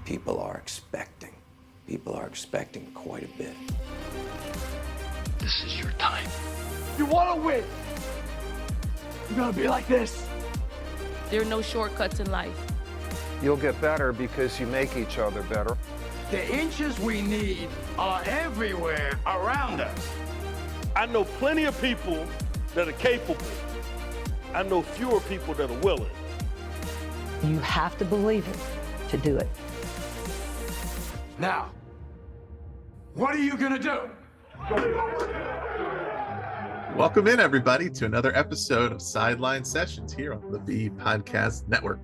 people are expecting. People are expecting quite a bit. This is your time. You want to win, you gotta be like this. There are no shortcuts in life. You'll get better because you make each other better. The inches we need are everywhere around us. I know plenty of people that are capable. I know fewer people that are willing. You have to believe it to do it. Now, what are you gonna do? Welcome in, everybody, to another episode of Sideline Sessions here on the V Podcast Network.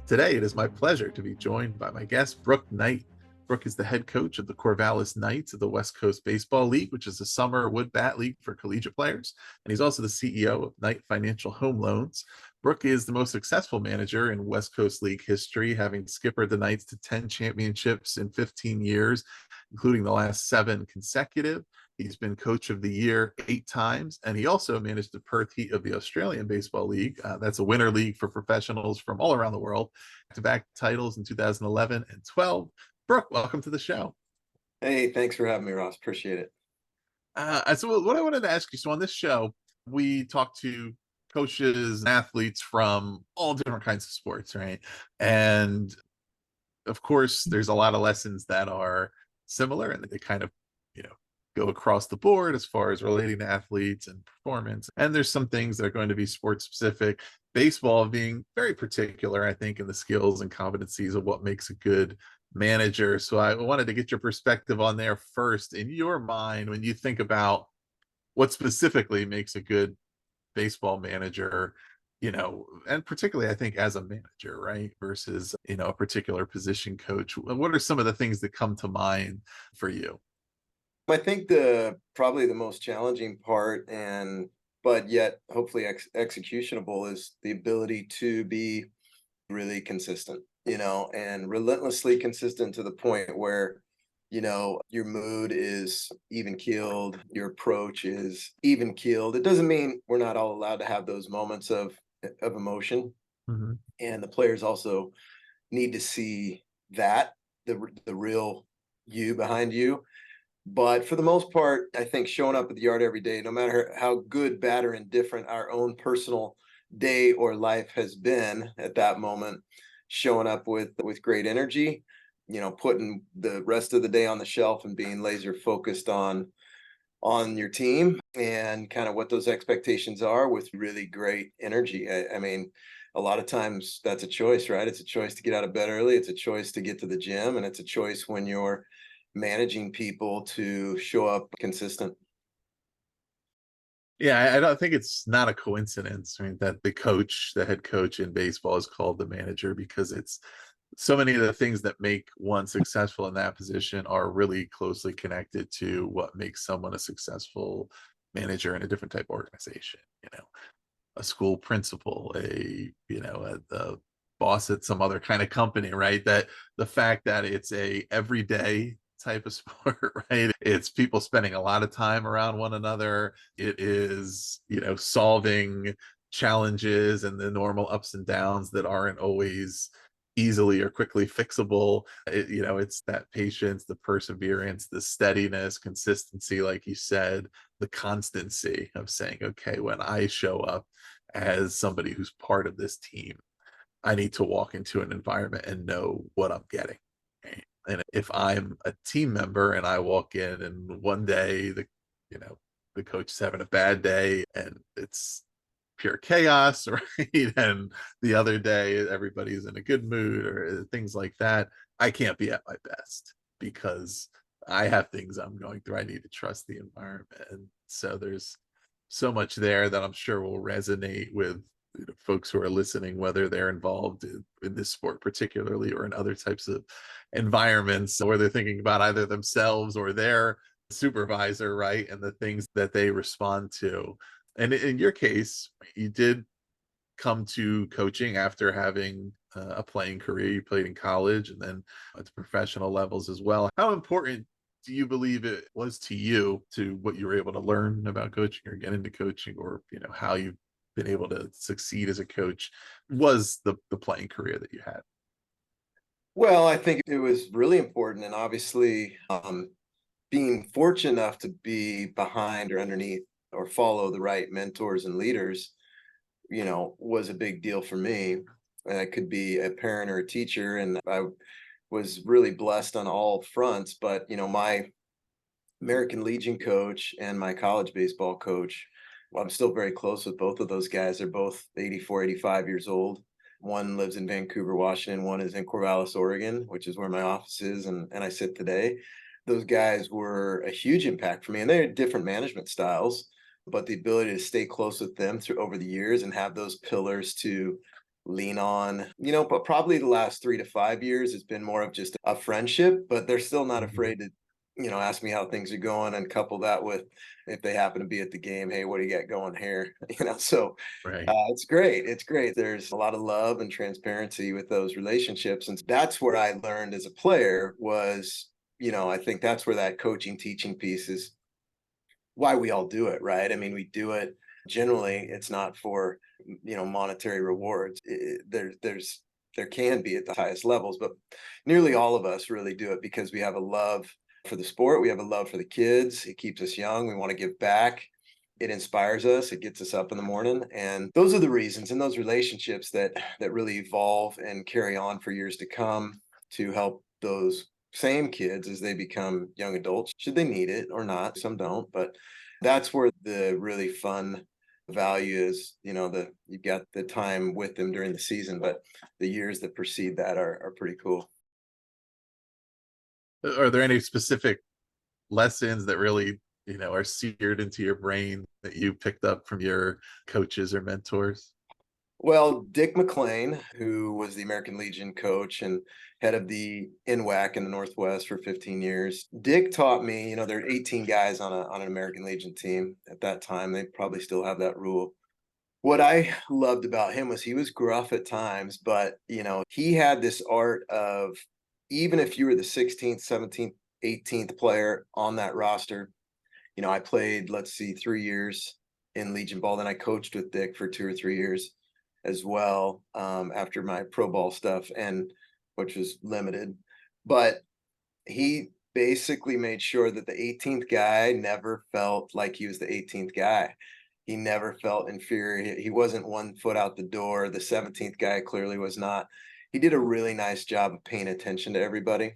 Today, it is my pleasure to be joined by my guest, Brooke Knight. Brooke is the head coach of the Corvallis Knights of the West Coast Baseball League, which is a summer wood bat league for collegiate players. And he's also the CEO of Knight Financial Home Loans. Brooke is the most successful manager in West Coast League history, having skippered the Knights to 10 championships in 15 years, including the last 7 consecutive. He's been coach of the year 8 times, and he also managed the Perth Heat of the Australian Baseball League. That's a winter league for professionals from all around the world. Back-to-back titles in 2011 and 12. Brooke, welcome to the show. Hey, thanks for having me, Ross. Appreciate it. So what I wanted to ask you, so on this show, we talk to coaches and athletes from all different kinds of sports, right? And of course, there's a lot of lessons that are similar, and they kind of, go across the board as far as relating to athletes and performance. And there's some things that are going to be sports specific. Baseball being very particular, I think, in the skills and competencies of what makes a good manager. So I wanted to get your perspective on there first. In your mind, when you think about what specifically makes a good baseball manager, and particularly I think as a manager, right, versus, a particular position coach, what are some of the things that come to mind for you? I think probably the most challenging part, but yet hopefully executionable, is the ability to be really consistent, and relentlessly consistent to the point where, your mood is even keeled, your approach is even keeled. It doesn't mean we're not all allowed to have those moments of emotion. Mm-hmm. And the players also need to see that the real you behind you. But for the most part, I think showing up at the yard every day, no matter how good, bad, or indifferent our own personal day or life has been at that moment, showing up with great energy, putting the rest of the day on the shelf and being laser focused on your team and kind of what those expectations are with really great energy. I mean, a lot of times that's a choice, right? It's a choice to get out of bed early. It's a choice to get to the gym. And it's a choice when you're managing people to show up consistent. Yeah, I don't think it's not a coincidence, right, that the head coach in baseball is called the manager, because it's so many of the things that make one successful in that position are really closely connected to what makes someone a successful manager in a different type of organization. A school principal, a boss at some other kind of company, right? That the fact that it's a everyday type of sport, right? It's people spending a lot of time around one another. It is, solving challenges and the normal ups and downs that aren't always easily or quickly fixable. It's that patience, the perseverance, the steadiness, consistency, like you said, the constancy of saying, okay, when I show up as somebody who's part of this team, I need to walk into an environment and know what I'm getting. Right? And if I'm a team member and I walk in and one day the coach is having a bad day and it's pure chaos, right? And the other day everybody's in a good mood or things like that, I can't be at my best because I have things I'm going through. I need to trust the environment. And so there's so much there that I'm sure will resonate with folks who are listening, whether they're involved in this sport particularly or in other types of environments where they're thinking about either themselves or their supervisor, right? And the things that they respond to. And in your case, you did come to coaching after having a playing career. You played in college and then at the professional levels as well. How important do you believe it was to you, to what you were able to learn about coaching or get into coaching, or how you've been able to succeed as a coach, was the playing career that you had? Well, I think it was really important, and obviously, being fortunate enough to be behind or underneath or follow the right mentors and leaders, was a big deal for me. And I could be a parent or a teacher, and I was really blessed on all fronts. But my American Legion coach and my college baseball coach, well, I'm still very close with both of those guys. They're both 84, 85 years old. One lives in Vancouver, Washington. One is in Corvallis, Oregon, which is where my office is, and I sit today. Those guys were a huge impact for me, and they're different management styles, but the ability to stay close with them through over the years and have those pillars to lean on, but probably the last 3 to 5 years, it's been more of just a friendship, but they're still not afraid to, ask me how things are going, and couple that with, if they happen to be at the game, hey, what do you got going here? So Right. it's great. It's great. There's a lot of love and transparency with those relationships. And that's where I learned as a player was, I think that's where that coaching teaching piece is why we all do it, right? I mean, we do it generally, it's not for, monetary rewards. There can be at the highest levels, but nearly all of us really do it because we have a love for the sport. We have a love for the kids. It keeps us young. We want to give back. It inspires us. It gets us up in the morning. And those are the reasons and those relationships that really evolve and carry on for years to come to help those same kids as they become young adults, should they need it or not. Some don't, but that's where the really fun value is. You've got the time with them during the season, but the years that precede that are pretty cool. Are there any specific lessons that really, are seared into your brain that you picked up from your coaches or mentors? Well, Dick McLean, who was the American Legion coach and head of the NWAC in the Northwest for 15 years, Dick taught me, there are 18 guys on an American Legion team at that time. They probably still have that rule. What I loved about him was he was gruff at times, but, he had this art of, even if you were the 16th, 17th, 18th player on that roster, I played, let's see, 3 years in Legion ball. Then I coached with Dick for 2 or 3 years as well, after my pro ball stuff, and which was limited. But he basically made sure that the 18th guy never felt like he was the 18th guy. He never felt inferior. He wasn't 1 foot out the door. The 17th guy clearly was not. He did a really nice job of paying attention to everybody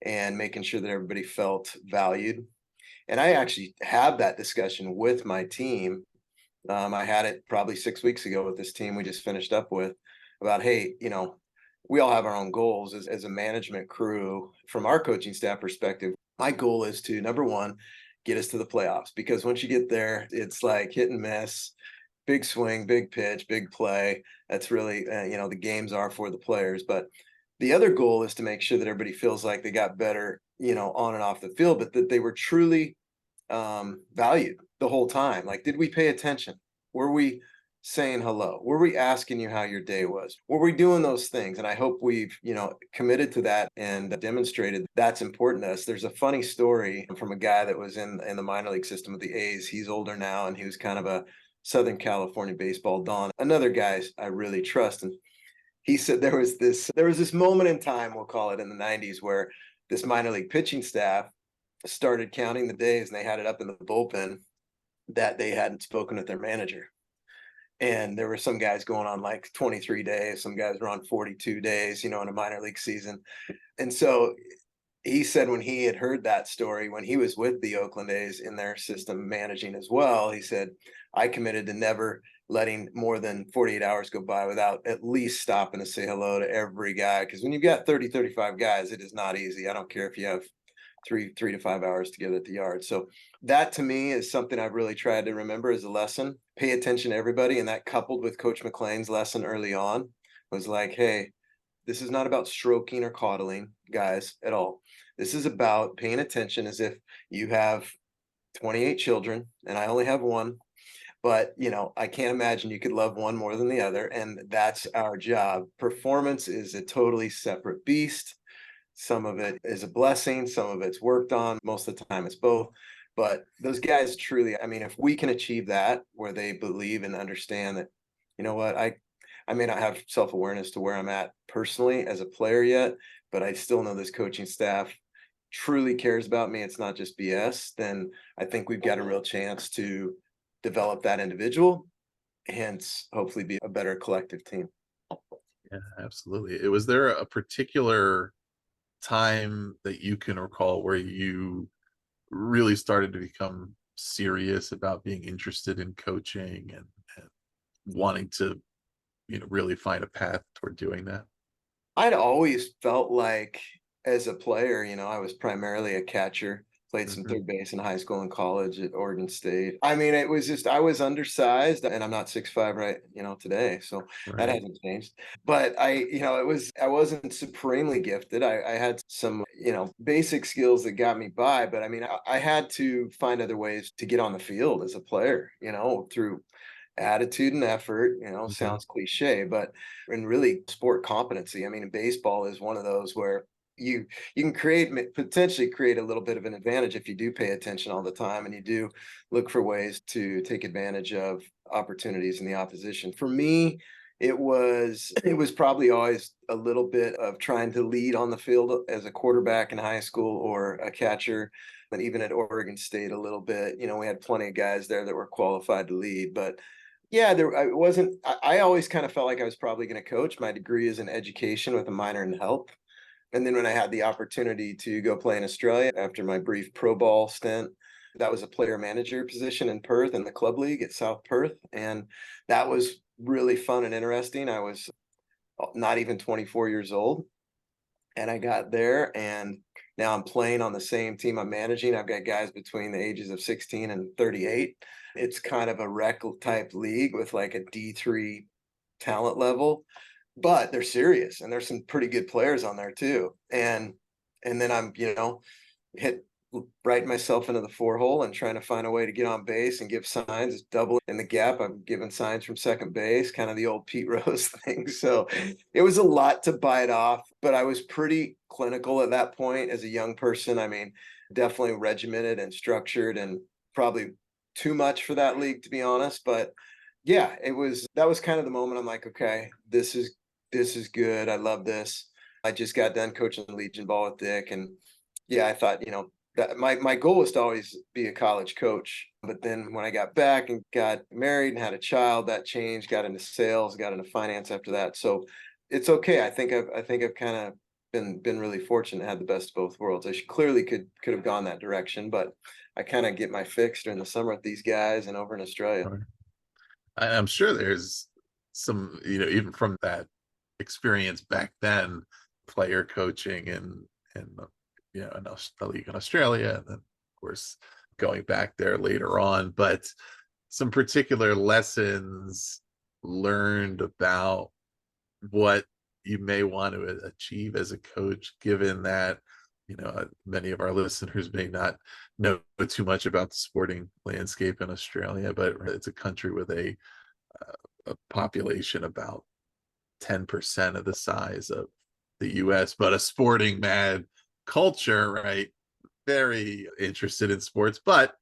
and making sure that everybody felt valued. And I actually have that discussion with my team. I had it probably 6 weeks ago with this team we just finished up with about, hey, we all have our own goals as a management crew. From our coaching staff perspective, my goal is to, number one, get us to the playoffs, because once you get there, it's like hit and miss, big swing, big pitch, big play. That's really, the games are for the players. But the other goal is to make sure that everybody feels like they got better, on and off the field, but that they were truly valued the whole time. Like, did we pay attention? Were we saying hello? Were we asking you how your day was? Were we doing those things? And I hope we've, committed to that and demonstrated that's important to us. There's a funny story from a guy that was in the minor league system with the A's. He's older now, and he was kind of a Southern California baseball don. Another guy I really trust. And he said there was this moment in time, we'll call it in the 90s, where this minor league pitching staff started counting the days, and they had it up in the bullpen that they hadn't spoken with their manager. And there were some guys going on like 23 days. Some guys were on 42 days, in a minor league season. And so he said when he had heard that story, when he was with the Oakland A's in their system managing as well, he said, I committed to never letting more than 48 hours go by without at least stopping to say hello to every guy. Because when you've got 30, 35 guys, it is not easy. I don't care if you have three to 5 hours together at the yard. So that to me is something I've really tried to remember as a lesson. Pay attention to everybody. And that, coupled with Coach McLean's lesson early on, was like, hey, this is not about stroking or coddling guys at all. This is about paying attention as if you have 28 children and I only have one. But, I can't imagine you could love one more than the other. And that's our job. Performance is a totally separate beast. Some of it is a blessing. Some of it's worked on. Most of the time it's both. But those guys truly, if we can achieve that, where they believe and understand that, you know what, I may not have self-awareness to where I'm at personally as a player yet, but I still know this coaching staff truly cares about me. It's not just BS. Then I think we've got a real chance to develop that individual, hence hopefully be a better collective team. Yeah, absolutely. Was there a particular time that you can recall where you really started to become serious about being interested in coaching and wanting to, really find a path toward doing that? I'd always felt like as a player, I was primarily a catcher, played some Mhm. third base in high school and college at Oregon State. I mean, it was just, I was undersized and I'm not 6'5" right, today. So that Right. hasn't changed. But I wasn't supremely gifted. I had some, basic skills that got me by, but I mean, I had to find other ways to get on the field as a player, through attitude and effort, Mhm. sounds cliche, but in really sport competency. I mean, baseball is one of those where you you can potentially create a little bit of an advantage if you do pay attention all the time and you do look for ways to take advantage of opportunities in the opposition. For me, it was probably always a little bit of trying to lead on the field as a quarterback in high school or a catcher, and even at Oregon State a little bit. We had plenty of guys there that were qualified to lead, but yeah, there I wasn't I always kind of felt like I was probably going to coach. My degree is in education with a minor in health. And then when I had the opportunity to go play in Australia after my brief pro ball stint, that was a player manager position in Perth in the club league at South Perth. And that was really fun and interesting. I was not even 24 years old. And I got there and now I'm playing on the same team I'm managing. I've got guys between the ages of 16 and 38. It's kind of a rec type league with like a D3 talent level, but they're serious and there's some pretty good players on there too. And then I'm, hit right myself into the four hole and trying to find a way to get on base and give signs. It's double in the gap. I'm giving signs from second base, kind of the old Pete Rose thing. So it was a lot to bite off, but I was pretty clinical at that point as a young person. I mean, definitely regimented and structured and probably too much for that league, to be honest. But yeah, that was kind of the moment I'm like, okay, this is good. I love this. I just got done coaching the Legion ball with Dick, and yeah, I thought, that my goal was to always be a college coach. But then when I got back and got married and had a child, that changed, got into sales, got into finance after that. So it's okay. I think I've kind of been really fortunate to have the best of both worlds. Clearly could have gone that direction, but I kind of get my fix during the summer with these guys and over in Australia. Right. I'm sure there's some, even from that experience back then, player coaching and a league in Australia, and then of course going back there later on, but some particular lessons learned about what you may want to achieve as a coach, given that many of our listeners may not know too much about the sporting landscape in Australia, but it's a country with a population about 10% of the size of the US, but a sporting mad culture, right? Very interested in sports, but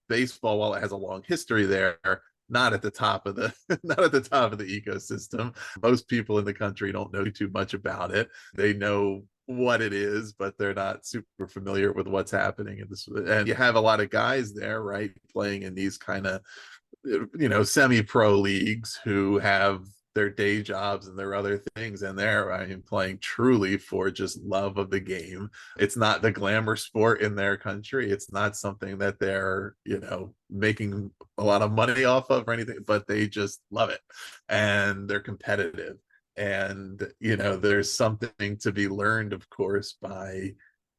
baseball, while it has a long history there, not at the top of the not at the top of the ecosystem. Most people in the country don't know too much about it. They know what it is, but they're not super familiar with what's happening in this. And you have a lot of guys there, right, playing in these kind of semi-pro leagues who have their day jobs and their other things, and they're playing truly for just love of the game. It's not the glamour sport in their country. It's not something that they're making a lot of money off of or anything, but they just love it and they're competitive. And there's something to be learned, of course, by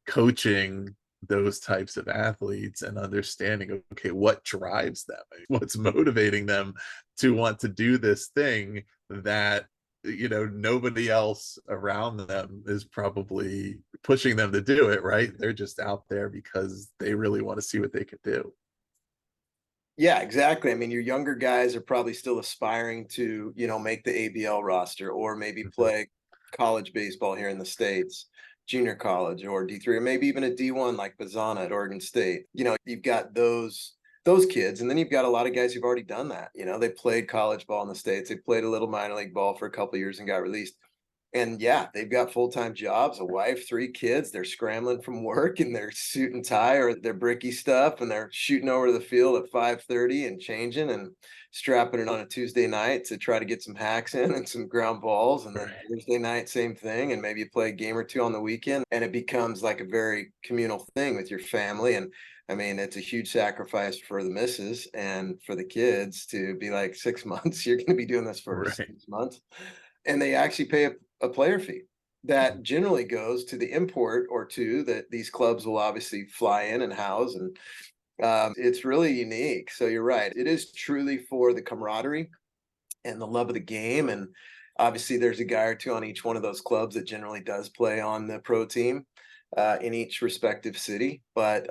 coaching those types of athletes and understanding, okay, what drives them, what's motivating them to want to do this thing that nobody else around them is probably pushing them to do it, right? They're just out there because they really want to see what they can do. Yeah, exactly. I mean, your younger guys are probably still aspiring to, make the ABL roster or maybe play college baseball here in the States, junior college or D3, or maybe even a D1 like Bazana at Oregon State. You've got those those kids. And then you've got a lot of guys who've already done that. You know, they played college ball in the States. They played a little minor league ball for a couple of years and got released. And yeah, they've got full-time jobs, a wife, 3 kids. They're scrambling from work in their suit and tie or their bricky stuff, and they're shooting over to the field at 5:30 and changing and strapping it on a Tuesday night to try to get some hacks in and some ground balls. And then Thursday night, same thing. And maybe you play a game or 2 on the weekend, and it becomes like a very communal thing with your family. And I mean, it's a huge sacrifice for the missus and for the kids to be like 6 months. You're going to be doing this for 6 months. And they actually pay a player fee that generally goes to the import or 2 that these clubs will obviously fly in and house. And it's really unique. So you're right. It is truly for the camaraderie and the love of the game. And obviously there's a guy or 2 on each one of those clubs that generally does play on the pro team in each respective city. But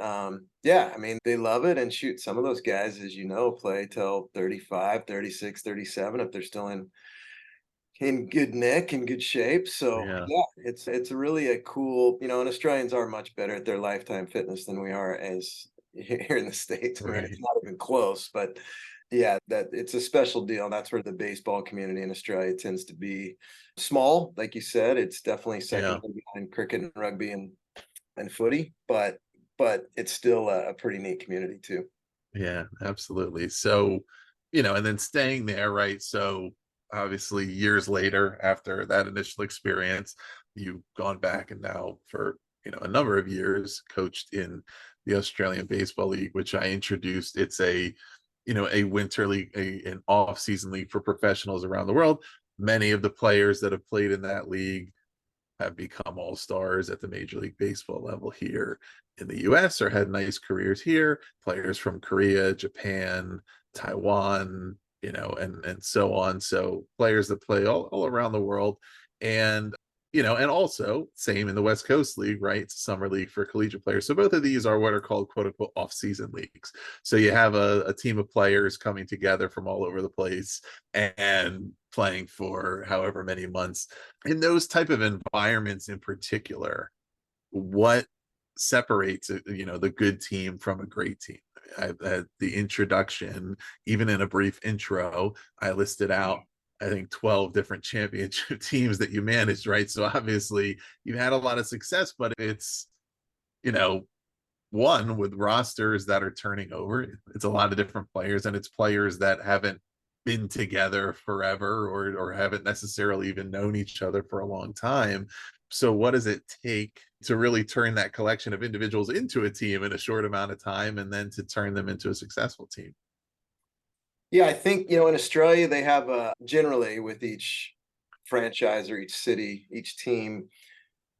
yeah, I mean, they love it. And shoot, some of those guys, as you know, play till 35, 36, 37 if they're still in good nick and good shape. So yeah, it's really a cool, you know, and Australians are much better at their lifetime fitness than we are as here in the States. I mean, it's not even close, but yeah, that it's a special deal. That's where the baseball community in Australia tends to be small. Like you said, it's definitely second behind cricket and rugby and footy, but it's still a pretty neat community too. Yeah, absolutely. So, you know, and then staying there, right? So obviously years later after that initial experience, you've gone back and now for, you know, a number of years coached in the Australian Baseball League, which I introduced. It's a, you know, a winter league, an off-season league for professionals around the world. Many of the players that have played in that league have become all-stars at the Major League Baseball level here in the US or had nice careers here. Players from Korea, Japan, Taiwan, you know, and so on. So players that play all around the world. And, you know, and also same in the West Coast League, right? It's a summer league for collegiate players. So both of these are what are called quote unquote off-season leagues. So you have a team of players coming together from all over the place and playing for however many months. In those type of environments in particular, what separates, you know, the good team from a great team? At the introduction, even in a brief intro, I listed out, I think, 12 different championship teams that you managed, right? So obviously you've had a lot of success, but it's, you know, one with rosters that are turning over. It's a lot of different players, and it's players that haven't been together forever or haven't necessarily even known each other for a long time. So what does it take to really turn that collection of individuals into a team in a short amount of time and then to turn them into a successful team? Yeah, I think, you know, in Australia, they have generally with each franchise or each city, each team,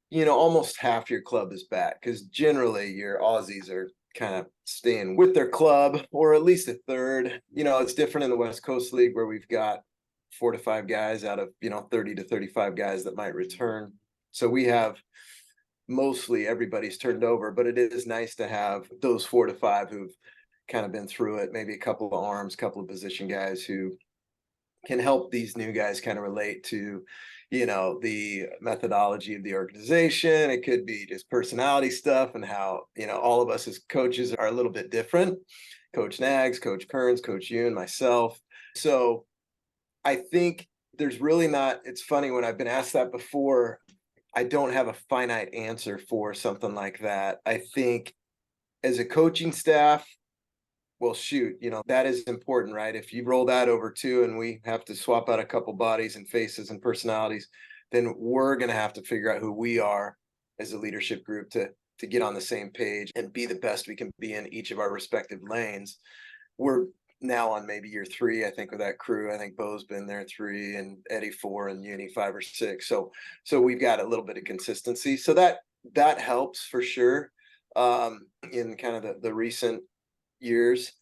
you know, almost half your club is back because generally your Aussies are kind of staying with their club, or at least a third. You know, it's different in the West Coast League where we've got 4 to 5 guys out of, you know, 30 to 35 guys that might return. So we have mostly everybody's turned over, but it is nice to have those 4 to 5 who've kind of been through it, maybe a couple of arms, couple of position guys who can help these new guys kind of relate to, you know, the methodology of the organization. It could be just personality stuff and how, you know, all of us as coaches are a little bit different. Coach Nags, Coach Kearns, Coach Yoon, myself. So I think there's really not, it's funny when I've been asked that before, I don't have a finite answer for something like that. I think as a coaching staff, well, shoot, you know, that is important, right? If you roll that over 2 and we have to swap out a couple bodies and faces and personalities, then we're going to have to figure out who we are as a leadership group to get on the same page and be the best we can be in each of our respective lanes. We're now on maybe year 3, I think, with that crew. I think Bo's been there 3 and Eddie 4 and Uni 5 or 6. So we've got a little bit of consistency. So that helps for sure in kind of the recent years.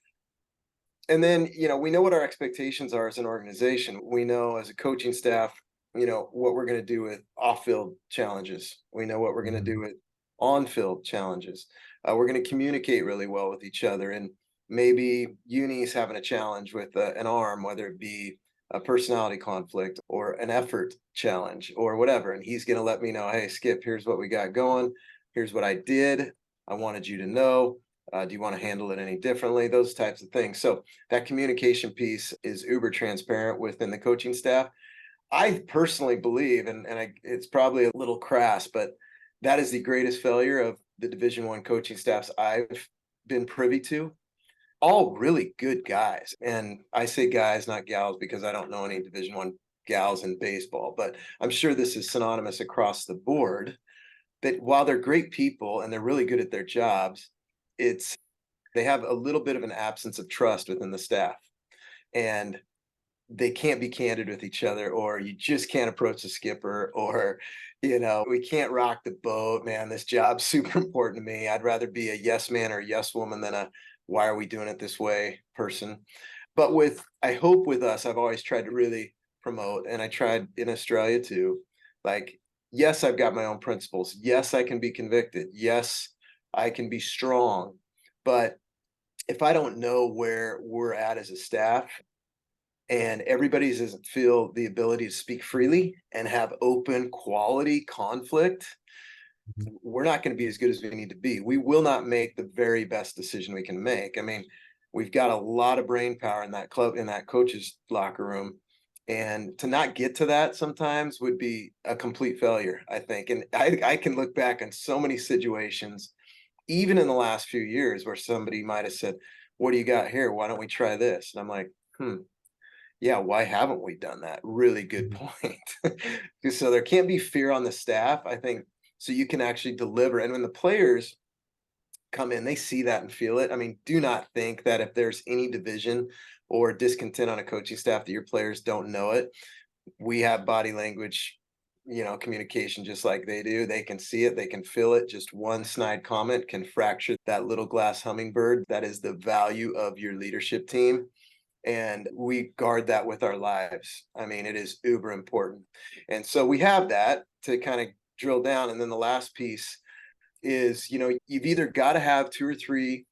And then, you know, we know what our expectations are as an organization. We know as a coaching staff, you know, what we're going to do with off-field challenges. We know what we're going to do with on-field challenges. We're going to communicate really well with each other. And maybe Uni's having a challenge with an arm, whether it be a personality conflict or an effort challenge or whatever. And he's going to let me know, hey, Skip, here's what we got going. Here's what I did. I wanted you to know. Do you want to handle it any differently? Those types of things. So that communication piece is uber transparent within the coaching staff. I personally believe, and it's probably a little crass, but that is the greatest failure of the Division I coaching staffs I've been privy to. All really good guys, and I say guys, not gals, because I don't know any Division I gals in baseball, but I'm sure this is synonymous across the board. That while they're great people and they're really good at their jobs, they have a little bit of an absence of trust within the staff, and they can't be candid with each other, or you just can't approach the skipper, or we can't rock the boat, man, this job's super important to me. I'd rather be a yes man or a yes woman than a why are we doing it this way person. But I hope with us, I've always tried to really promote, and I tried in Australia too, like, yes, I've got my own principles, yes, I can be convicted, yes, I can be strong, but if I don't know where we're at as a staff, and everybody doesn't feel the ability to speak freely and have open quality conflict, we're not going to be as good as we need to be. We will not make the very best decision we can make. I mean, we've got a lot of brain power in that club, in that coach's locker room. And to not get to that sometimes would be a complete failure, I think. And I can look back on so many situations, even in the last few years, where somebody might have said, what do you got here? Why don't we try this? And I'm like, yeah, why haven't we done that? Really good point. So there can't be fear on the staff, I think, so you can actually deliver. And when the players come in, they see that and feel it. I mean, do not think that if there's any division or discontent on a coaching staff that your players don't know it. We have body language, communication just like they do. They can see it, they can feel it. Just one snide comment can fracture that little glass hummingbird. That is the value of your leadership team. And we guard that with our lives. I mean, it is uber important. And so we have that to kind of drill down. And then the last piece is, you've either got to have two or three.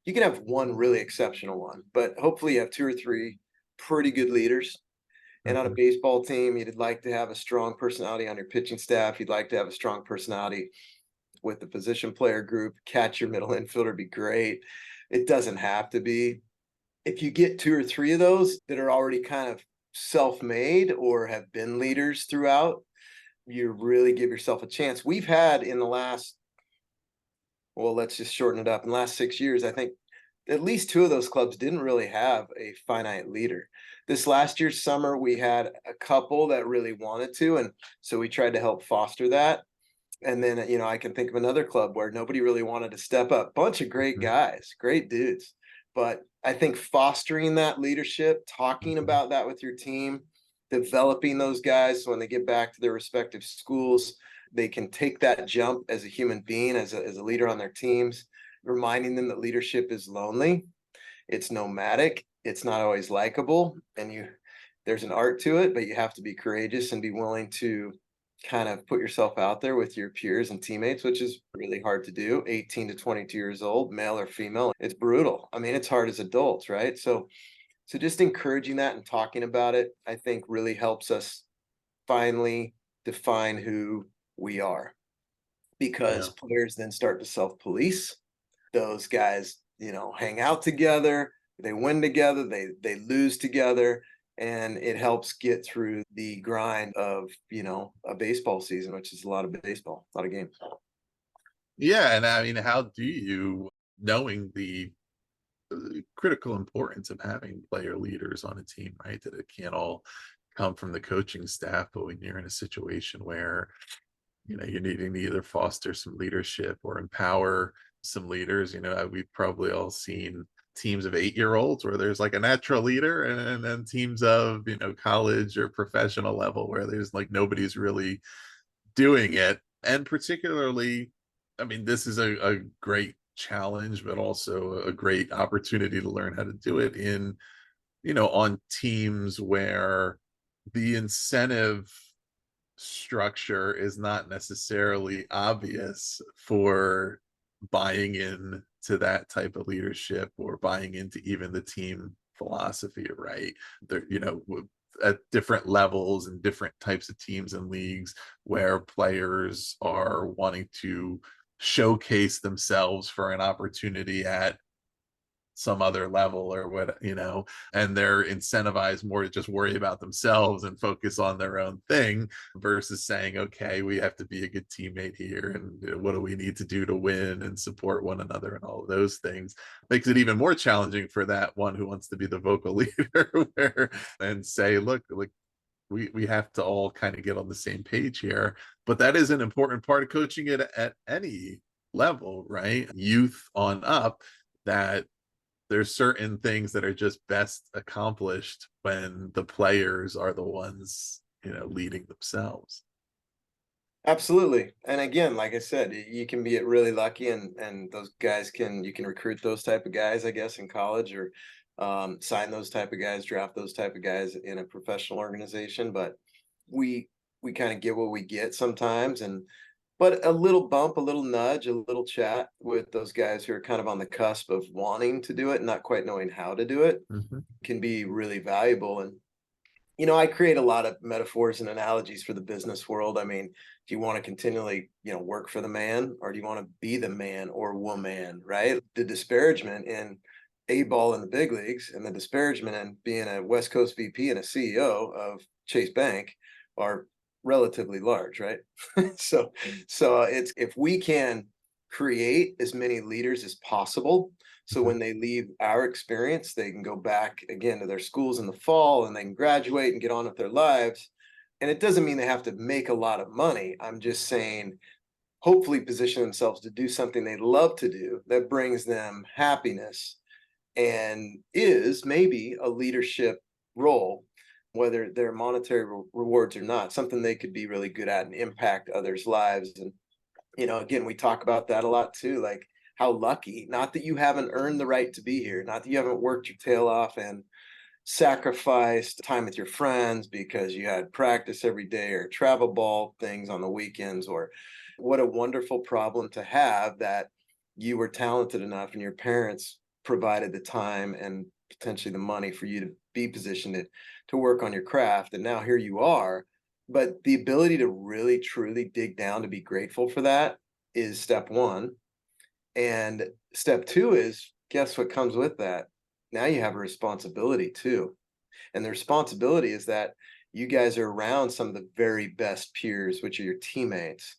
You can have one really exceptional one, but hopefully you have two or three pretty good leaders. And on a baseball team, you'd like to have a strong personality on your pitching staff. You'd like to have a strong personality with the position player group. Catcher, middle infielder would be great. It doesn't have to be. If you get two or three of those that are already kind of self-made or have been leaders throughout, you really give yourself a chance. We've had in the last, well, let's just shorten it up. In the last 6 years, I think at least two of those clubs didn't really have a finite leader. This last year's summer, we had a couple that really wanted to, and so we tried to help foster that. And then, I can think of another club where nobody really wanted to step up. Bunch of great guys, great dudes. But I think fostering that leadership, talking about that with your team, developing those guys so when they get back to their respective schools, they can take that jump as a human being, as a leader on their teams, reminding them that leadership is lonely, it's nomadic, it's not always likable, and there's an art to it, but you have to be courageous and be willing to kind of put yourself out there with your peers and teammates, which is really hard to do. 18 to 22 years old, male or female, it's brutal. I mean, it's hard as adults, right? So just encouraging that and talking about it, I think really helps us finally define who we are, because players then start to self-police. Those guys, hang out together, they win together, they lose together. And it helps get through the grind of, a baseball season, which is a lot of baseball, a lot of games. Yeah. And I mean, how do you, knowing the critical importance of having player leaders on a team, right? That it can't all come from the coaching staff, but when you're in a situation where, you're needing to either foster some leadership or empower some leaders, we've probably all seen teams of 8-year-olds where there's like a natural leader, and then teams of college or professional level where there's like nobody's really doing it. And particularly, I mean, this is a great challenge, but also a great opportunity to learn how to do it in on teams where the incentive structure is not necessarily obvious for buying in to that type of leadership or buying into even the team philosophy, right? There, at different levels and different types of teams and leagues where players are wanting to showcase themselves for an opportunity at some other level or what, and they're incentivized more to just worry about themselves and focus on their own thing versus saying, okay, we have to be a good teammate here, and what do we need to do to win and support one another, and all of those things makes it even more challenging for that one who wants to be the vocal leader and say, look, like, we have to all kind of get on the same page here. But that is an important part of coaching it at any level, right? Youth on up, that there's certain things that are just best accomplished when the players are the ones, leading themselves. Absolutely. And again, like I said, you can be really lucky, and those guys you can recruit those type of guys, I guess, in college, or sign those type of guys, draft those type of guys in a professional organization. But we kind of get what we get sometimes, but a little bump, a little nudge, a little chat with those guys who are kind of on the cusp of wanting to do it and not quite knowing how to do it can be really valuable. And, I create a lot of metaphors and analogies for the business world. I mean, do you want to continually, work for the man, or do you want to be the man or woman, right? The disparagement in A-ball in the big leagues and the disparagement in being a West Coast VP and a CEO of Chase Bank are relatively large, right? so it's, if we can create as many leaders as possible, so when they leave our experience, they can go back again to their schools in the fall, and they can graduate and get on with their lives. And it doesn't mean they have to make a lot of money. I'm just saying, hopefully position themselves to do something they love to do that brings them happiness and is maybe a leadership role, whether they're monetary rewards or not, something they could be really good at and impact others' lives. And, again, we talk about that a lot too, like how lucky, not that you haven't earned the right to be here, not that you haven't worked your tail off and sacrificed time with your friends because you had practice every day or travel ball things on the weekends, or what a wonderful problem to have that you were talented enough and your parents provided the time and potentially the money for you to be positioned to work on your craft. And now here you are. But the ability to really, truly dig down to be grateful for that is step one. And step two is, guess what comes with that? Now you have a responsibility too. And the responsibility is that you guys are around some of the very best peers, which are your teammates,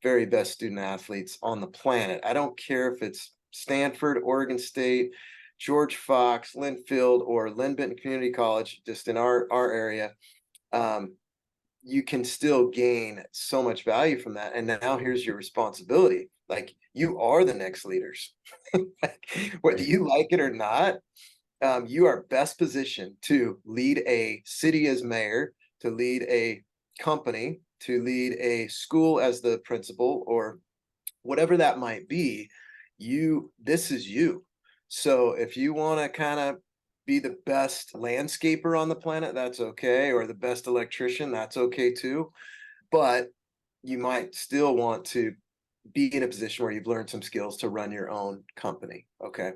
very best student athletes on the planet. I don't care if it's Stanford, Oregon State, George Fox, Linfield, or Lynn Benton Community College, just in our area. You can still gain so much value from that. And now here's your responsibility. Like, you are the next leaders. Whether you like it or not, you are best positioned to lead a city as mayor, to lead a company, to lead a school as the principal, or whatever that might be. This is you. So if you want to kind of be the best landscaper on the planet, that's okay, or the best electrician, that's okay too. But you might still want to be in a position where you've learned some skills to run your own company. Okay.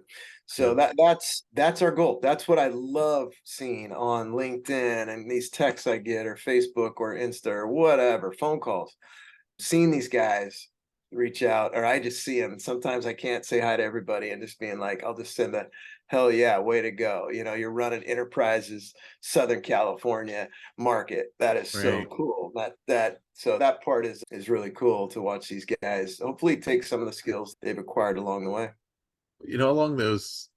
So that's our goal. That's what I love seeing on LinkedIn and these texts I get, or Facebook or Insta or whatever, phone calls, seeing these guys reach out, or I just see them. Sometimes I can't say hi to everybody, and just being like, I'll just send a hell yeah, way to go. You're running Enterprises Southern California market. That is so cool. So that part is really cool to watch these guys hopefully take some of the skills they've acquired along the way. Along those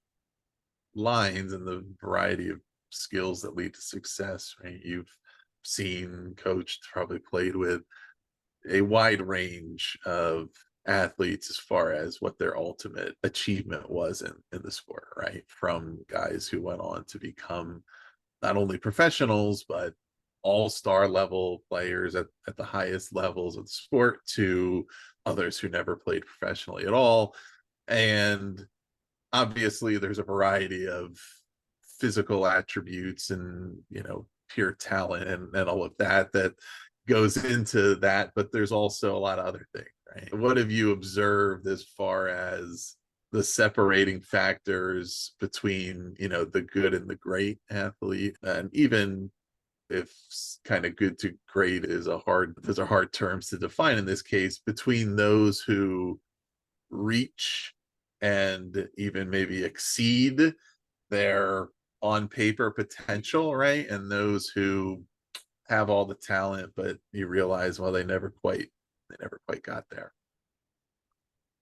lines and the variety of skills that lead to success, right? You've seen, coached, probably played with a wide range of athletes as far as what their ultimate achievement was in the sport, right? From guys who went on to become not only professionals, but all-star level players at the highest levels of the sport, to others who never played professionally at all. And obviously there's a variety of physical attributes and, pure talent and all of that goes into that, but there's also a lot of other things, right? What have you observed as far as the separating factors between, the good and the great athlete? And even if kind of good to great those are hard terms to define in this case, between those who reach and even maybe exceed their on paper potential, right? And those who have all the talent, but you realize, well, they never quite got there.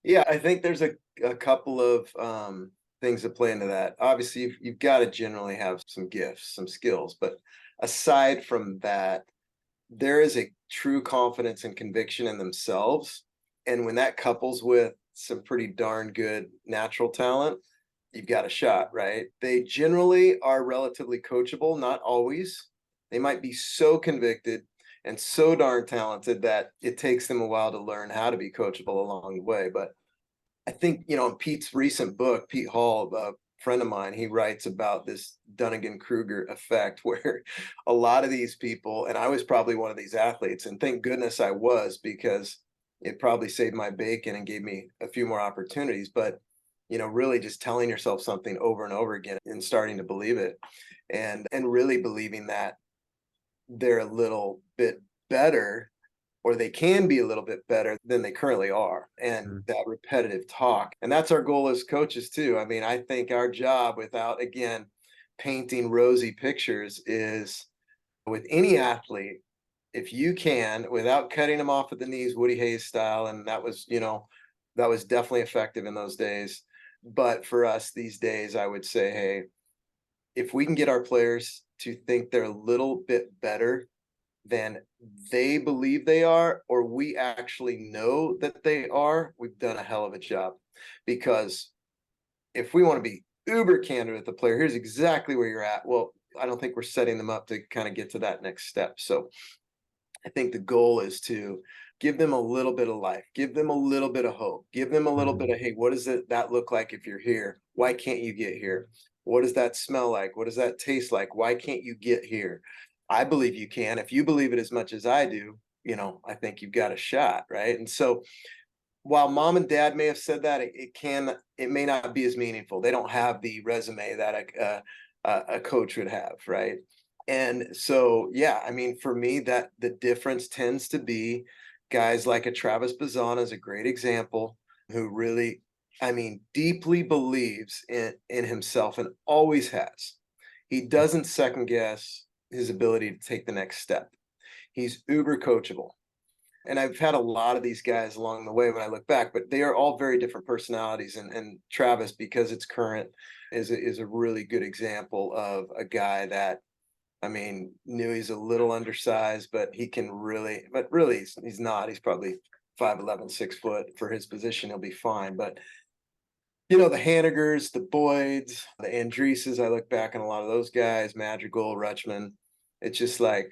Yeah, I think there's a couple of things that play into that. Obviously, you've got to generally have some gifts, some skills, but aside from that, there is a true confidence and conviction in themselves. And when that couples with some pretty darn good natural talent, you've got a shot, right? They generally are relatively coachable, not always. They might be so convicted and so darn talented that it takes them a while to learn how to be coachable along the way. But I think, you know, in Pete's recent book, Pete Hall, a friend of mine, he writes about this Dunnigan-Kruger effect where a lot of these people, and I was probably one of these athletes, and thank goodness I was, because it probably saved my bacon and gave me a few more opportunities. But, you know, really just telling yourself something over and over again and starting to believe it, and really believing that they're a little bit better, or they can be a little bit better than they currently are. And that repetitive talk. And that's our goal as coaches too. I mean, I think our job, without, again, painting rosy pictures, is with any athlete, if you can, without cutting them off at the knees, Woody Hayes style, and that was, you know, that was definitely effective in those days. But for us these days, I would say, hey, if we can get our players to think they're a little bit better than they believe they are, or we actually know that they are, we've done a hell of a job. Because if we want to be uber candid with the player, here's exactly where you're at. Well, I don't think we're setting them up to kind of get to that next step. So I think the goal is to give them a little bit of life, give them a little bit of hope, give them a little bit of, hey, what does that look like if you're here? Why can't you get here? What does that smell like? What does that taste like? Why can't you get here? I believe you can. If you believe it as much as I do, you know, I think you've got a shot, right? And so while mom and dad may have said that, it may not be as meaningful. They don't have the resume that a coach would have, right? And so, yeah, I mean, for me, that the difference tends to be guys like a Travis Bazana is a great example, who really, I mean, deeply believes in himself and always has. He doesn't second guess his ability to take the next step. He's uber coachable. And I've had a lot of these guys along the way when I look back, but they are all very different personalities. And Travis, because it's current, is a really good example of a guy that, I mean, knew he's a little undersized, but he can really, but really he's not. He's probably 5'11", 6 foot for his position. He'll be fine. But, you know, the Hanigers, the Boyds, the Andreeses, I look back on a lot of those guys, Madrigal, Rutschman. It's just like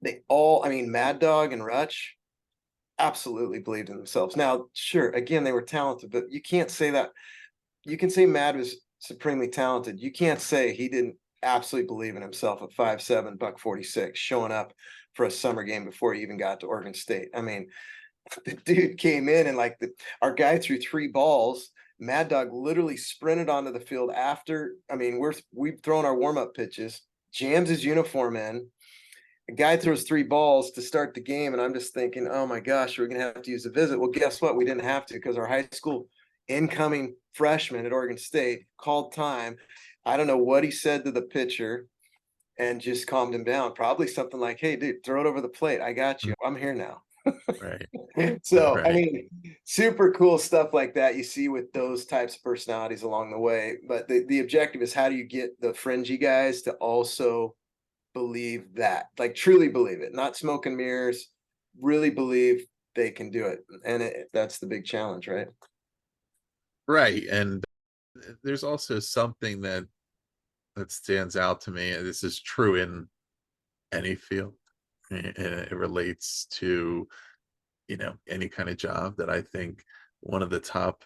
they all, I mean, Mad Dog and Rutsch absolutely believed in themselves. Now, sure, again, they were talented, but you can't say that. You can say Mad was supremely talented. You can't say he didn't absolutely believe in himself at 5'7", $146, showing up for a summer game before he even got to Oregon State. I mean, the dude came in and like our guy threw 3 balls. Mad Dog literally sprinted onto the field after. I mean, we've thrown our warm-up pitches, jams his uniform in. The guy throws 3 balls to start the game, and I'm just thinking, oh my gosh, we're gonna have to use a visit. Well, guess what? We didn't have to, because our high school incoming freshman at Oregon State called time. I don't know what he said to the pitcher and just calmed him down. Probably something like, hey, dude, throw it over the plate. I got you. I'm here now. Right. So, Right. I mean, super cool stuff like that you see with those types of personalities along the way. But the objective is, how do you get the fringy guys to also believe that, like truly believe it, not smoke and mirrors, really believe they can do it. And that's the big challenge, right? Right. And there's also something that stands out to me, and this is true in any field, and it relates to, you know, any kind of job, that I think one of the top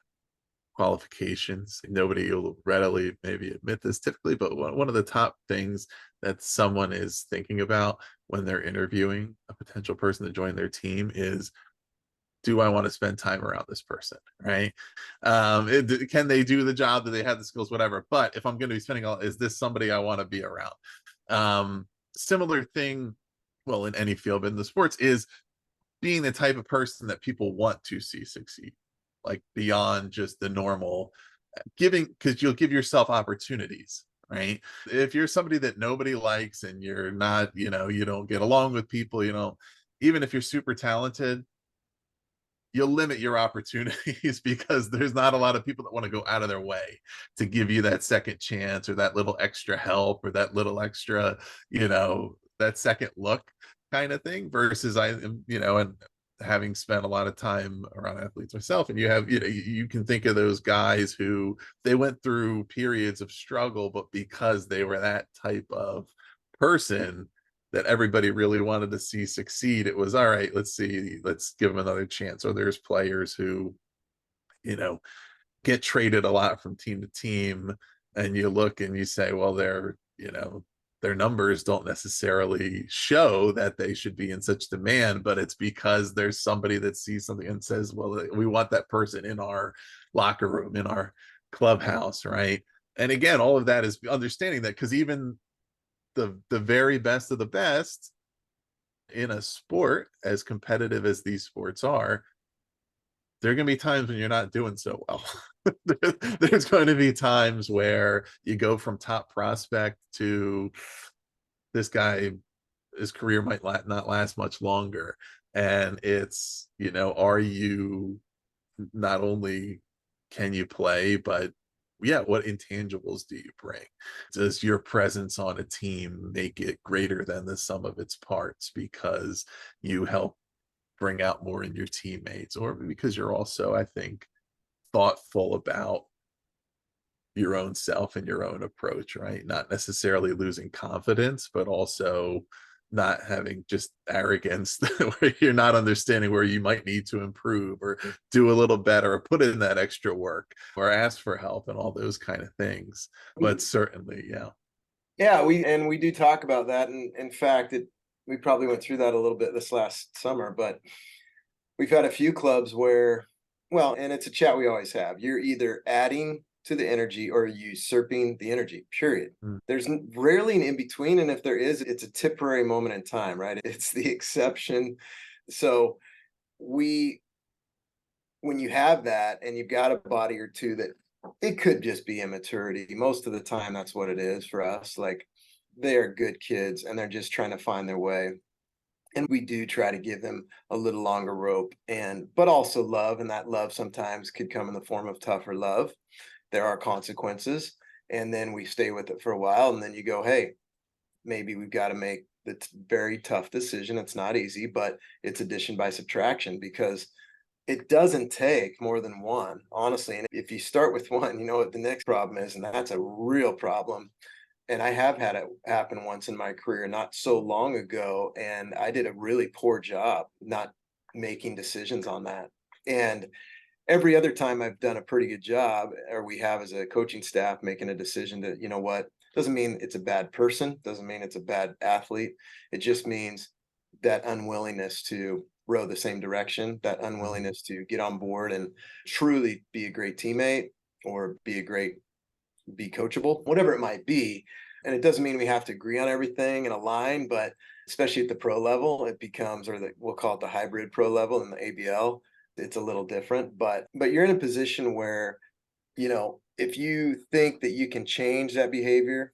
qualifications, nobody will readily maybe admit this typically, but one of the top things that someone is thinking about when they're interviewing a potential person to join their team is, do I want to spend time around this person, right? Can they do the job? Do they have the skills, whatever? But if I'm going to be spending is this somebody I want to be around? Similar thing, well, in any field, but in the sports, is being the type of person that people want to see succeed, like beyond just the normal giving, because you'll give yourself opportunities, right? If you're somebody that nobody likes and you're not, you know, you don't get along with people, you know, even if you're super talented, you'll limit your opportunities because there's not a lot of people that want to go out of their way to give you that second chance or that little extra help or that little extra, you know, that second look kind of thing. Versus I am, you know, and having spent a lot of time around athletes myself, and you have, you know, you can think of those guys who they went through periods of struggle, but because they were that type of person that everybody really wanted to see succeed, it was all right, let's see, let's give them another chance. Or there's players who, you know, get traded a lot from team to team, and you look and you say, well, they're, you know, their numbers don't necessarily show that they should be in such demand, but it's because there's somebody that sees something and says, well, we want that person in our locker room, in our clubhouse, right? And again, all of that is understanding that, because even the very best of the best in a sport as competitive as these sports are, there are going to be times when you're not doing so well. There's going to be times where you go from top prospect to this guy, his career might not last much longer. And it's, you know, are you, not only can you play, but yeah, what intangibles do you bring? Does your presence on a team make it greater than the sum of its parts because you help bring out more in your teammates, or because you're also, I think, thoughtful about your own self and your own approach, right? Not necessarily losing confidence, but also not having just arrogance where you're not understanding where you might need to improve or do a little better or put in that extra work or ask for help and all those kind of things. But certainly, Yeah, we do talk about that. And in fact, we probably went through that a little bit this last summer, but we've had a few clubs where, well, and it's a chat we always have. You're either adding to the energy or usurping the energy, period. There's rarely an in between. And if there is, it's a temporary moment in time, right? It's the exception. So when you have that and you've got a body or two that it could just be immaturity. Most of the time, that's what it is for us. Like, they are good kids and they're just trying to find their way. And we do try to give them a little longer rope, but also love. And that love sometimes could come in the form of tougher love. There are consequences, and then we stay with it for a while. And then you go, hey, maybe we've got to make the very tough decision. It's not easy, but it's addition by subtraction, because it doesn't take more than one, honestly. And if you start with one, you know what the next problem is, and that's a real problem. And I have had it happen once in my career, not so long ago, and I did a really poor job not making decisions on that. And every other time I've done a pretty good job, or we have as a coaching staff making a decision that, you know what, doesn't mean it's a bad person, doesn't mean it's a bad athlete. It just means that unwillingness to row the same direction, that unwillingness to get on board and truly be a great teammate or be coachable, whatever it might be. And it doesn't mean we have to agree on everything and align, but especially at the pro level, it becomes, we'll call it the hybrid pro level in the ABL. It's a little different, but you're in a position where, you know, if you think that you can change that behavior,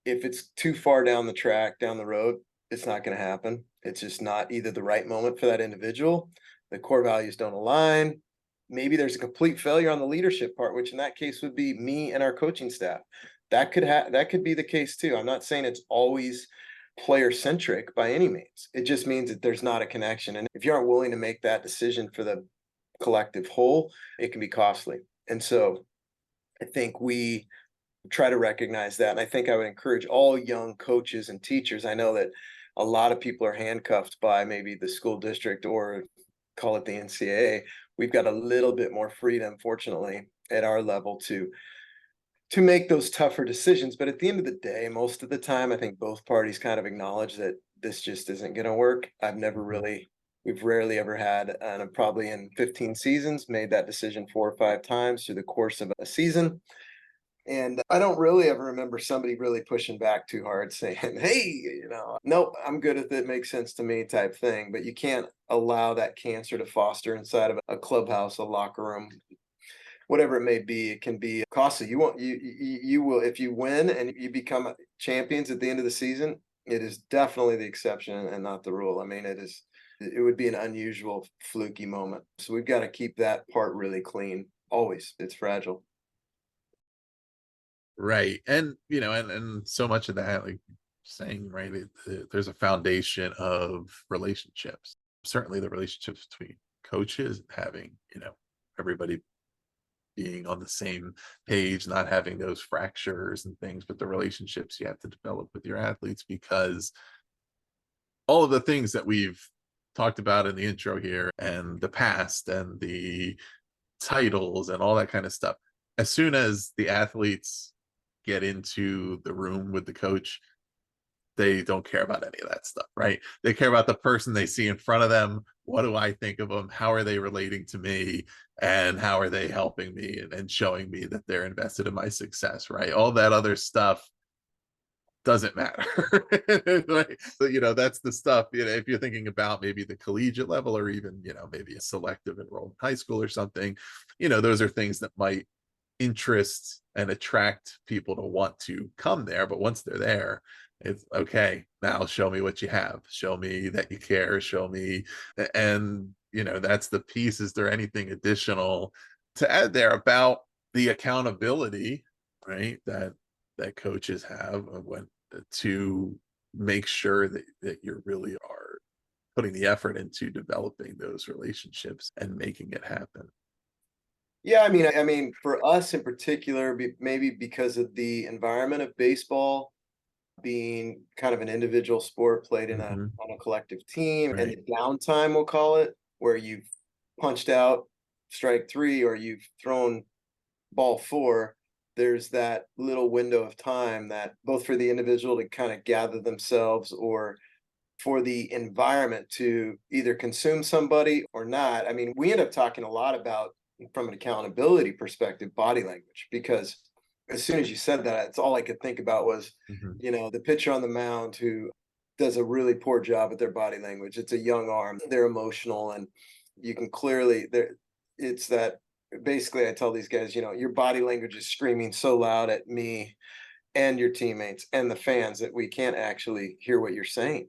if it's too far down the road, it's not going to happen. It's just not either the right moment for that individual. The core values don't align. Maybe there's a complete failure on the leadership part, which in that case would be me and our coaching staff. That could be the case too. I'm not saying it's always player centric by any means. It just means that there's not a connection. And if you aren't willing to make that decision for the collective whole, it can be costly. And so I think we try to recognize that. And I think I would encourage all young coaches and teachers. I know that a lot of people are handcuffed by maybe the school district, or call it the NCAA. We've got a little bit more freedom, fortunately, at our level to make those tougher decisions. But at the end of the day, most of the time, I think both parties kind of acknowledge that this just isn't going to work. We've rarely ever had, and I'm probably in 15 seasons, made that decision 4 or 5 times through the course of a season. And I don't really ever remember somebody really pushing back too hard saying, hey, nope, I'm good with it, makes sense to me type thing. But you can't allow that cancer to foster inside of a clubhouse, a locker room, whatever it may be. It can be costly. You will, if you win and you become champions at the end of the season, it is definitely the exception and not the rule. I mean, it would be an unusual fluky moment. So we've got to keep that part really clean. Always. It's fragile. Right. And, and so much of that, like saying, right, there's a foundation of relationships. Certainly the relationships between coaches, having, everybody being on the same page, not having those fractures and things, but the relationships you have to develop with your athletes, because all of the things that we've talked about in the intro here, and the past and the titles and all that kind of stuff, as soon as the athletes get into the room with the coach, they don't care about any of that stuff, right? They care about the person they see in front of them. What do I think of them? How are they relating to me? And how are they helping me and showing me that they're invested in my success, right? All that other stuff doesn't matter. Like, so, that's the stuff, if you're thinking about maybe the collegiate level, or even, maybe a selective enrollment high school or something, those are things that might interest and attract people to want to come there. But once they're there, it's okay, now show me what you have, show me that you care, show me. And that's the piece. Is there anything additional to add there about the accountability, right, that coaches have to make sure that you really are putting the effort into developing those relationships and making it happen? Yeah, I mean, for us in particular, maybe because of the environment of baseball being kind of an individual sport played in on a collective team, and the downtime, we'll call it, where you've punched out strike 3 or you've thrown ball 4, there's that little window of time that both for the individual to kind of gather themselves, or for the environment to either consume somebody or not. I mean, we end up talking a lot about, from an accountability perspective, body language, because as soon as you said that, it's all I could think about was, the pitcher on the mound who does a really poor job at their body language. It's a young arm, they're emotional, and you can clearly, it's that basically I tell these guys, your body language is screaming so loud at me and your teammates and the fans that we can't actually hear what you're saying.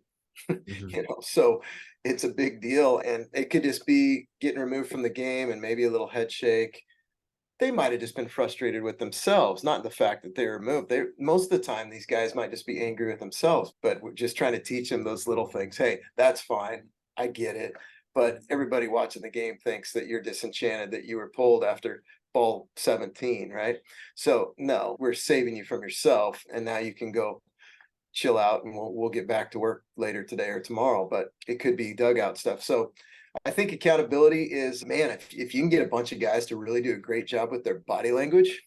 So it's a big deal, and it could just be getting removed from the game and maybe a little head shake. They might have just been frustrated with themselves, not the fact that they were removed. Most of the time, these guys might just be angry with themselves, but we're just trying to teach them those little things. Hey, that's fine. I get it. But everybody watching the game thinks that you're disenchanted that you were pulled after ball 17, right? So no, we're saving you from yourself, and now you can go chill out, and we'll get back to work later today or tomorrow. But it could be dugout stuff. So I think accountability is, man, if you can get a bunch of guys to really do a great job with their body language,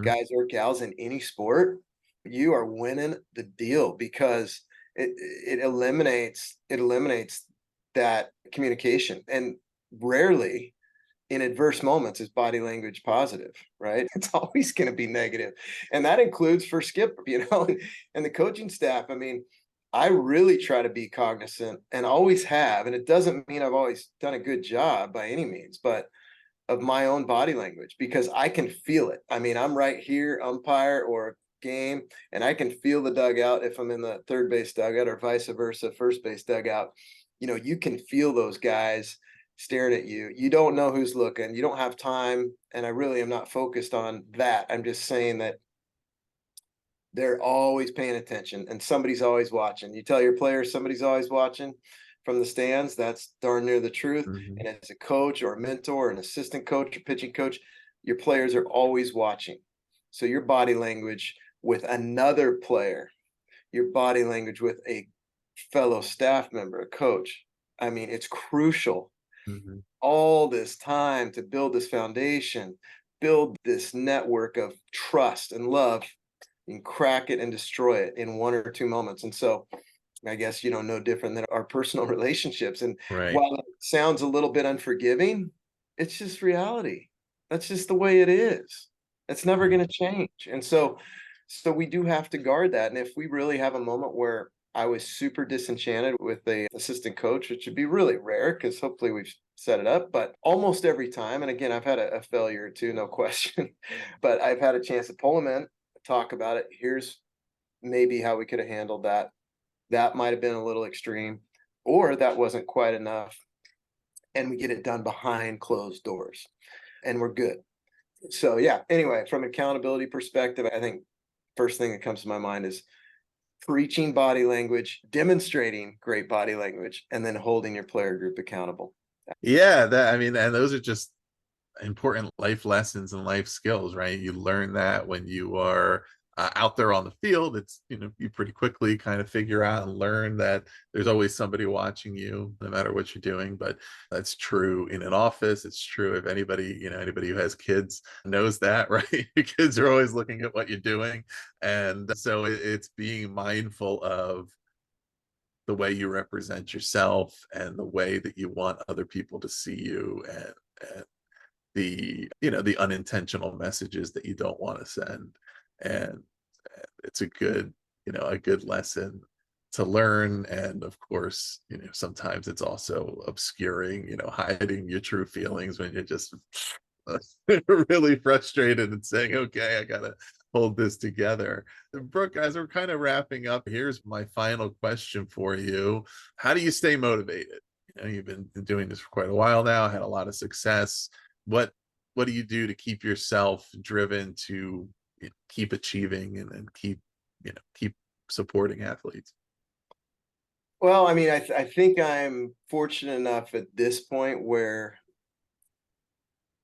guys or gals in any sport, you are winning the deal, because it eliminates that communication. And rarely in adverse moments is body language positive, right? It's always going to be negative. And that includes for Skip, and the coaching staff. I mean, I really try to be cognizant, and always have, and it doesn't mean I've always done a good job by any means, but of my own body language, because I can feel it. I mean, I'm right here, umpire or game, and I can feel the dugout if I'm in the third base dugout, or vice versa, first base dugout. You can feel those guys staring at you. You don't know who's looking. You don't have time. And I really am not focused on that. I'm just saying that they're always paying attention, and somebody's always watching. You tell your players somebody's always watching from the stands, that's darn near the truth. And as a coach or a mentor or an assistant coach or pitching coach, your players are always watching. So your body language with another player, your body language with a fellow staff member, a coach, I mean, it's crucial. All this time to build this foundation, build this network of trust and love, and crack it and destroy it in 1 or 2 moments. And so I guess, no different than our personal relationships. And while it sounds a little bit unforgiving, it's just reality. That's just the way it is. It's never going to change. And so we do have to guard that. And if we really have a moment where I was super disenchanted with the assistant coach, which would be really rare because hopefully we've set it up, but almost every time, and again, I've had a failure or two, no question, but I've had a chance to pull them in, talk about it. Here's maybe how we could have handled that. That might have been a little extreme, or that wasn't quite enough. And we get it done behind closed doors and we're good. So yeah, anyway, from an accountability perspective, I think first thing that comes to my mind is preaching body language, demonstrating great body language, and then holding your player group accountable. Yeah, that, I mean, and those are just important life lessons and life skills, right? You learn that when you are out there on the field. It's, you pretty quickly kind of figure out and learn that there's always somebody watching you no matter what you're doing. But that's true in an office. It's true if anybody, anybody who has kids knows that, right? Your kids are always looking at what you're doing. And so it's being mindful of the way you represent yourself and the way that you want other people to see you, and the unintentional messages that you don't want to send. And it's a good lesson to learn. And of course, sometimes it's also obscuring, hiding your true feelings when you're just really frustrated and saying, okay, I gotta hold this together. Brooke, as we're kind of wrapping up, here's my final question for you. How do you stay motivated? You've been doing this for quite a while now, had a lot of success. What do you do to keep yourself driven to keep achieving and keep supporting athletes? Well, I mean, I think I'm fortunate enough at this point where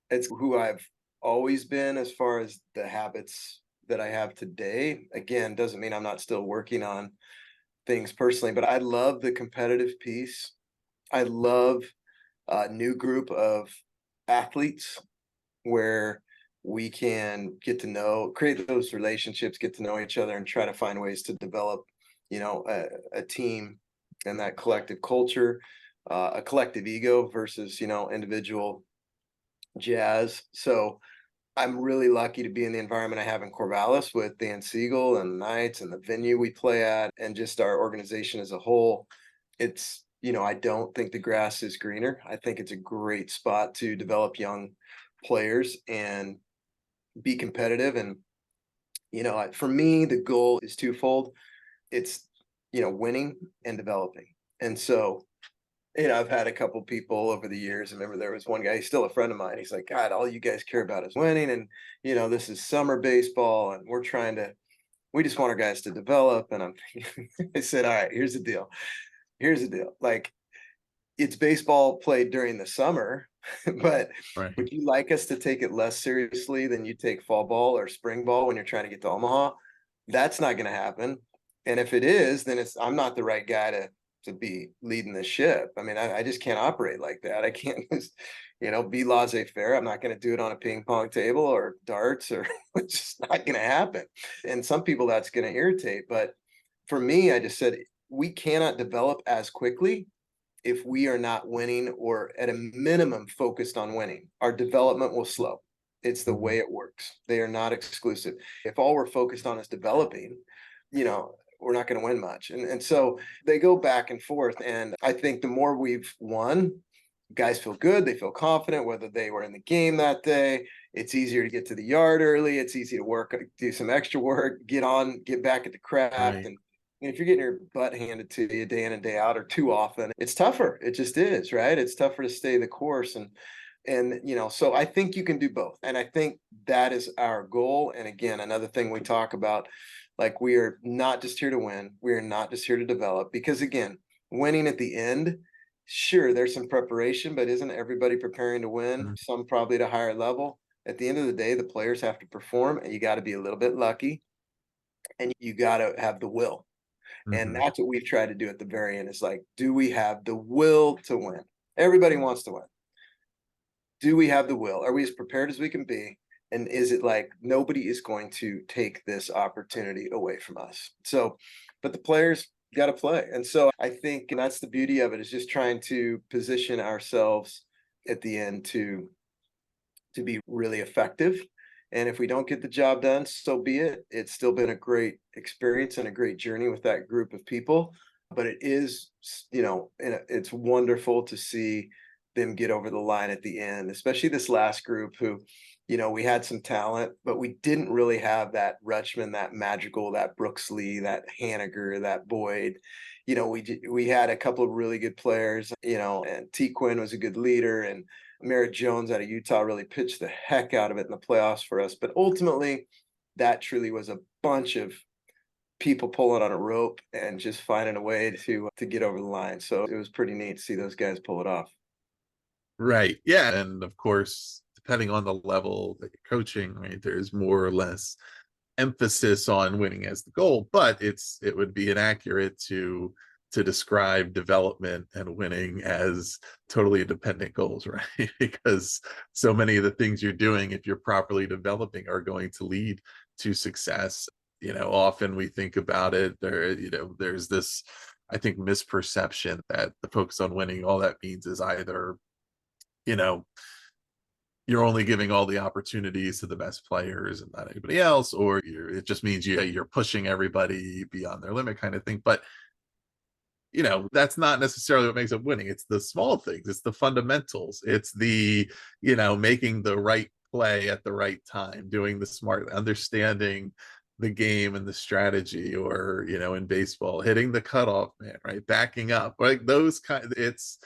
it's who I've always been as far as the habits that I have today. Again, doesn't mean I'm not still working on things personally, but I love the competitive piece. I love a new group of athletes where we can get to know, create those relationships, get to know each other, and try to find ways to develop, a team and that collective culture, a collective ego versus, individual jazz. So I'm really lucky to be in the environment I have in Corvallis with Dan Siegel and the Knights and the venue we play at and just our organization as a whole. It's, I don't think the grass is greener. I think it's a great spot to develop young players and be competitive. And, for me, the goal is twofold. It's, winning and developing. And so, I've had a couple people over the years. I remember there was one guy, he's still a friend of mine. He's like, God, all you guys care about is winning. And, this is summer baseball and we just want our guys to develop. And I said, all right, here's the deal. Like, it's baseball played during the summer, but Right. would you like us to take it less seriously than you take fall ball or spring ball when you're trying to get to Omaha? That's not going to happen. And if it is, then I'm not the right guy to be leading the ship. I mean, I just can't operate like that. I can't just, be laissez-faire. I'm not going to do it on a ping pong table or darts, or it's just not going to happen. And some people that's going to irritate. But for me, I just said, we cannot develop as quickly if we are not winning, or at a minimum focused on winning. Our development will slow. It's the way it works. They are not exclusive. If all we're focused on is developing, we're not going to win much. And so they go back and forth. And I think the more we've won, guys feel good. They feel confident, whether they were in the game that day. It's easier to get to the yard early. It's easy to work, do some extra work, get back at the craft. Right. And if you're getting your butt handed to you day in and day out or too often, it's tougher. It just is, right? It's tougher to stay the course. And so I think you can do both. And I think that is our goal. And again, another thing we talk about, like, we are not just here to win. We are not just here to develop, because again, winning at the end, sure, there's some preparation, but isn't everybody preparing to win? Some probably at a higher level. At the end of the day, the players have to perform, and you got to be a little bit lucky, and you got to have the will. And that's what we've tried to do at the very end, is like, do we have the will to win? Everybody wants to win. Do we have the will? Are we as prepared as we can be? And is it like nobody is going to take this opportunity away from us? So, but the players got to play. And so I think, and that's the beauty of it, is just trying to position ourselves at the end to be really effective And if we don't get the job done, so be it. It's still been a great experience and a great journey with that group of people. But it is, and it's wonderful to see them get over the line at the end, especially this last group who, we had some talent, but we didn't really have that Rutschman, that Magical, that Brooks Lee, that Haniger, that Boyd. We had a couple of really good players, and Takin was a good leader, and Merritt Jones out of Utah really pitched the heck out of it in the playoffs for us. But ultimately, that truly was a bunch of people pulling on a rope and just finding a way to get over the line. So it was pretty neat to see those guys pull it off. Right. Yeah. And of course, depending on the level that you're coaching, right, there's more or less emphasis on winning as the goal, but it would be inaccurate to describe development and winning as totally independent goals, right? Because so many of the things you're doing, if you're properly developing, are going to lead to success. Often we think about it, there's this, I think, misperception that the focus on winning, all that means is either, you're only giving all the opportunities to the best players and not anybody else, or it just means you're pushing everybody beyond their limit kind of thing. But that's not necessarily what makes up winning. It's the small things, it's the fundamentals, it's the making the right play at the right time, doing the smart, understanding the game and the strategy, or in baseball, hitting the cutoff man, right, backing up, like those it's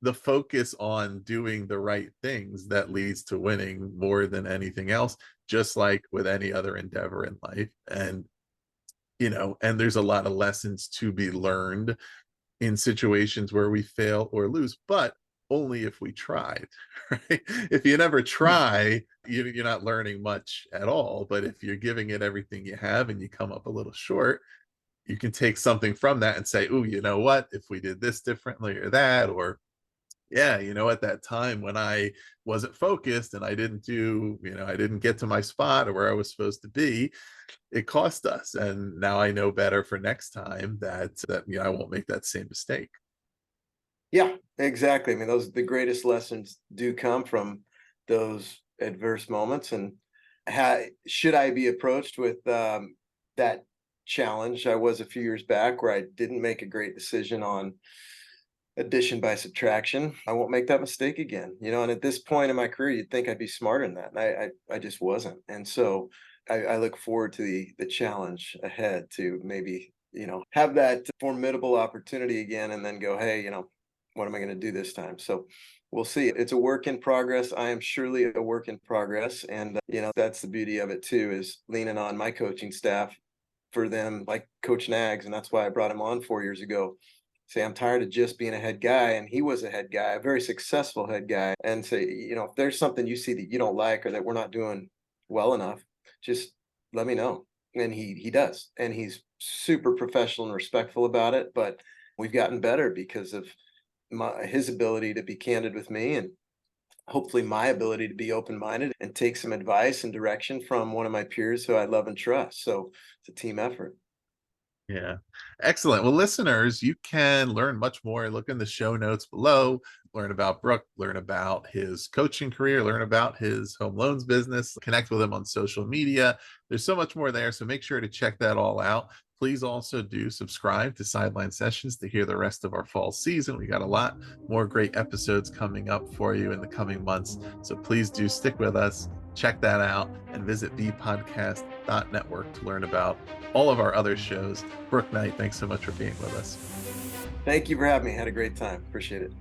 the focus on doing the right things that leads to winning more than anything else, just like with any other endeavor in life. And and there's a lot of lessons to be learned in situations where we fail or lose, but only if we tried, right? If you never try, you're not learning much at all. But if you're giving it everything you have and you come up a little short, you can take something from that and say, oh, you know what, if we did this differently or that, or yeah, at that time when I wasn't focused and I didn't I didn't get to my spot or where I was supposed to be, it cost us. And now I know better for next time that I won't make that same mistake. Yeah, exactly. I mean, the greatest lessons do come from those adverse moments. And should I be approached with that challenge? I was a few years back where I didn't make a great decision on addition by subtraction. I won't make that mistake again. And at this point in my career, you'd think I'd be smarter than that. And I just wasn't. And so I look forward to the challenge ahead to maybe, have that formidable opportunity again and then go, hey, what am I going to do this time? So we'll see. It's a work in progress. I am surely a work in progress. And, that's the beauty of it too, is leaning on my coaching staff for them, like Coach Nags. And that's why I brought him on 4 years ago. Say, I'm tired of just being a head guy. And he was a head guy, a very successful head guy. And say, if there's something you see that you don't like or that we're not doing well enough, just let me know. And he does. And he's super professional and respectful about it. But we've gotten better because of his ability to be candid with me, and hopefully my ability to be open-minded and take some advice and direction from one of my peers who I love and trust. So it's a team effort. Yeah. Excellent. Well, listeners, you can learn much more. Look in the show notes below, learn about Brooke, learn about his coaching career, learn about his home loans business, connect with him on social media. There's so much more there. So make sure to check that all out. Please also do subscribe to Sideline Sessions to hear the rest of our fall season. We got a lot more great episodes coming up for you in the coming months. So please do stick with us, check that out, and visit bpodcast.network to learn about all of our other shows. Brooke Knight, thanks so much for being with us. Thank you for having me. I had a great time. Appreciate it.